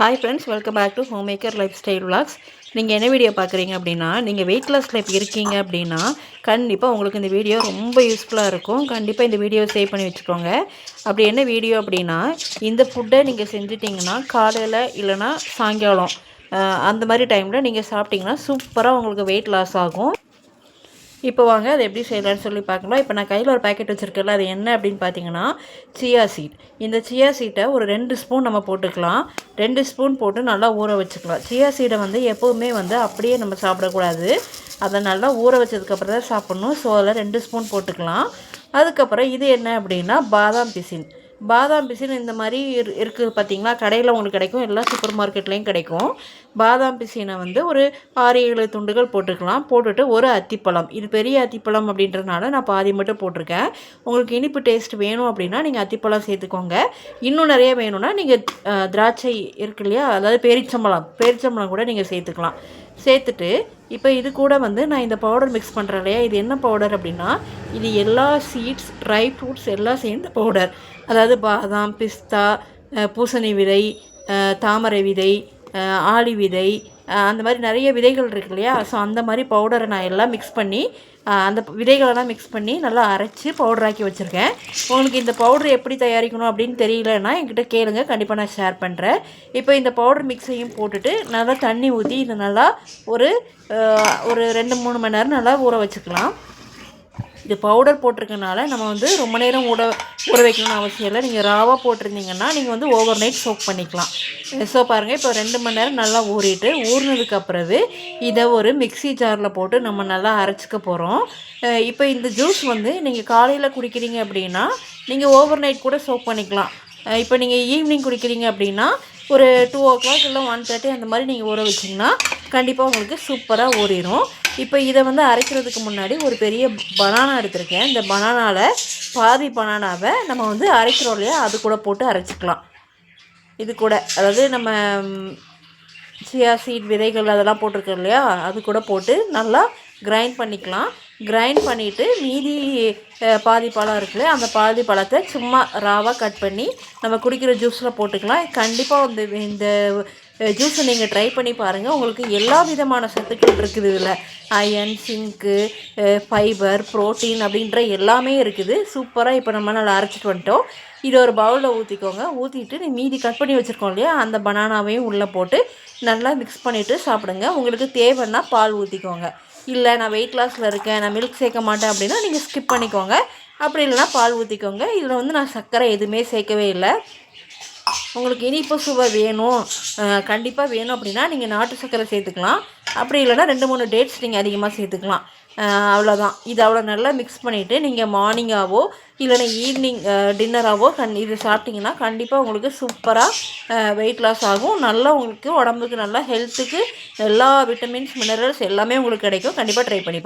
Hi friends, welcome back to homemaker lifestyle vlogs. நீங்கள் என்ன video பார்க்குறீங்க அப்படின்னா, நீங்கள் வெயிட் லாஸ் லைஃப் இருக்கீங்க அப்படின்னா கண்டிப்பாக உங்களுக்கு இந்த வீடியோ ரொம்ப யூஸ்ஃபுல்லாக இருக்கும். கண்டிப்பாக இந்த வீடியோ சேவ் பண்ணி வச்சுக்கோங்க. அப்படி என்ன வீடியோ அப்படின்னா, இந்த ஃபுட்டை நீங்கள் செஞ்சிட்டிங்கன்னா காலையில் இல்லைனா சாயங்காலம் அந்த மாதிரி டைமில் நீங்கள் சாப்பிட்டிங்கன்னா சூப்பராக உங்களுக்கு வெயிட் லாஸ் ஆகும். இப்போ வாங்க அதை எப்படி செய்யலான்னு சொல்லி பார்க்கலாம். இப்போ நான் கையில் ஒரு பேக்கெட் வச்சுருக்கேன்ல, அது என்ன அப்படின்னு பார்த்தீங்கன்னா சியா சீட். இந்த சியா சீட்டை ஒரு 2 ஸ்பூன் நம்ம போட்டுக்கலாம். 2 ஸ்பூன் போட்டு நல்லா ஊற வச்சுக்கலாம். சியா சீடை வந்து எப்போவுமே வந்து அப்படியே நம்ம சாப்பிடக்கூடாது. அதை நல்லா ஊற வச்சதுக்கப்புறம் தான் சாப்பிட்ணும். ஸோ அதில் 2 ஸ்பூன் போட்டுக்கலாம். அதுக்கப்புறம் இது என்ன அப்படின்னா பாதாம் பிசின். பாதாம் பிசின் இந்த மாதிரி இருக்குது பார்த்தீங்களா, கடையில் உங்களுக்கு கிடைக்கும், எல்லா சூப்பர் மார்க்கெட்லேயும் கிடைக்கும். பாதாம் பிசினை வந்து ஒரு 6-7 துண்டுகள் போட்டுக்கலாம். போட்டுட்டு ஒரு அத்திப்பழம், இது பெரிய அத்திப்பழம் அப்படின்றதுனால நான் பாதி மட்டும் போட்டிருக்கேன். உங்களுக்கு இனிப்பு டேஸ்ட் வேணும் அப்படின்னா நீங்கள் அத்திப்பழம் சேர்த்துக்கோங்க. இன்னும் நிறைய வேணும்னா நீங்கள் திராட்சை இருக்கு இல்லையா, அதாவது பேரிச்சம்பழம் கூட நீங்கள் சேர்த்துக்கலாம். சேர்த்துட்டு இப்போ இது கூட வந்து நான் இந்த பவுடர் மிக்ஸ் பண்ணுறேன் இல்லையா, இது என்ன பவுடர் அப்படின்னா இது எல்லா சீட்ஸ், ட்ரை ஃப்ரூட்ஸ் எல்லாம் சேர்ந்த பவுடர். அதாவது பாதாம், பிஸ்தா, பூசணி விதை, தாமரை விதை, ஆளி விதை, அந்த மாதிரி நிறைய விதைகள் இருக்கு இல்லையா. ஸோ அந்த மாதிரி பவுடரை நான் எல்லாம் மிக்ஸ் பண்ணி அந்த விதைகளெல்லாம் மிக்ஸ் பண்ணி நல்லா அரைச்சி பவுடராக்கி வச்சுருக்கேன். உங்களுக்கு இந்த பவுடர் எப்படி தயாரிக்கணும் அப்படின்னு தெரியலன்னா என்கிட்ட கேளுங்க, கண்டிப்பாக நான் ஷேர் பண்ணுறேன். இப்போ இந்த பவுடர் மிக்ஸையும் போட்டுட்டு நல்லா தண்ணி ஊற்றி இதை நல்லா ஒரு 2-3 மணி நேரம் நல்லா ஊற வச்சுக்கலாம். இது பவுடர் போட்டிருக்கனால நம்ம வந்து ரொம்ப நேரம் ஊற வைக்கணும்னு அவசியம் இல்லை. நீங்கள் ராவாக போட்டிருந்தீங்கன்னா நீங்கள் வந்து ஓவர் நைட் சோக் பண்ணிக்கலாம். ஸோ பாருங்கள், இப்போ 2 மணி நேரம் நல்லா ஊறினதுக்கப்புறவு இதை ஒரு மிக்ஸி ஜாரில் போட்டு நம்ம நல்லா அரைச்சிக்க போகிறோம். இப்போ இந்த ஜூஸ் வந்து நீங்கள் காலையில் குடிக்கிறீங்க அப்படின்னா நீங்கள் ஓவர் நைட் கூட சோக் பண்ணிக்கலாம். இப்போ நீங்கள் ஈவினிங் குடிக்கிறீங்க அப்படின்னா ஒரு 2 o'clock இல்லை 1:30 அந்த மாதிரி நீங்கள் ஊற வச்சிங்கன்னா கண்டிப்பாக உங்களுக்கு சூப்பராக ஊறிடும். இப்போ இதை வந்து அரைக்கிறதுக்கு முன்னாடி ஒரு பெரிய பனானா எடுத்திருக்கேன். இந்த பனானாவில் பாதி பனானாவை நம்ம வந்து அரைக்கிறோம் இல்லையா, அது கூட போட்டு அரைச்சிக்கலாம். இது கூட அதாவது நம்ம சியா சீட் விதைகள் அதெல்லாம் போட்டிருக்கோம் இல்லையா, அது கூட போட்டு நல்லா கிரைண்ட் பண்ணிக்கலாம். கிரைண்ட் பண்ணிவிட்டு மீதி பாதி பழம் இருக்குல்ல, அந்த பாதி பழத்தை சும்மா ராவாக கட் பண்ணி நம்ம குடிக்கிற ஜூஸில் போட்டுக்கலாம். கண்டிப்பாக இந்த ஜூஸை நீங்கள் ட்ரை பண்ணி பாருங்கள். உங்களுக்கு எல்லா விதமான சத்துக்கள் இருக்குது இதில். அயன், சிங்க்கு, ஃபைபர், ப்ரோட்டீன் அப்படின்ற எல்லாமே இருக்குது. சூப்பராக இப்போ நம்ம நல்லா அரைச்சிட்டு வந்துட்டோம். இது ஒரு பவுலில் ஊற்றிக்கோங்க. ஊற்றிட்டு மீதி கட் பண்ணி வச்சுருக்கோம் இல்லையா, அந்த பனானாவையும் உள்ளே போட்டு நல்லா மிக்ஸ் பண்ணிவிட்டு சாப்பிடுங்க. உங்களுக்கு தேவைன்னா பால் ஊற்றிக்கோங்க. இல்லை நான் வெயிட் லாஸில் இருக்கேன், நான் மில்க் சேர்க்க மாட்டேன் அப்படின்னா நீங்கள் ஸ்கிப் பண்ணிக்கோங்க. அப்படி இல்லைனா பால் ஊற்றிக்கோங்க. இதில் வந்து நான் சர்க்கரை எதுவுமே சேர்க்கவே இல்லை. உங்களுக்கு இனிப்பு சுவை வேணும், கண்டிப்பாக வேணும் அப்படின்னா நீங்கள் நாட்டு சர்க்கரை சேர்த்துக்கலாம். அப்படி இல்லைனா 2-3 டேட்ஸ் நீங்கள் அதிகமாக சேர்த்துக்கலாம். அவ்வளோதான். இது அவ்வளோ நல்லா மிக்ஸ் பண்ணிவிட்டு நீங்கள் மார்னிங்காவோ இல்லைனா ஈவினிங் டின்னராகவோ இது சாப்பிட்டிங்கன்னா கண்டிப்பாக உங்களுக்கு சூப்பராக வெயிட் லாஸ் ஆகும். நல்லா உங்களுக்கு உடம்புக்கு நல்லா ஹெல்த்துக்கு எல்லா விட்டமின்ஸ், மினரல்ஸ் எல்லாமே உங்களுக்கு கிடைக்கும். கண்டிப்பாக ட்ரை பண்ணி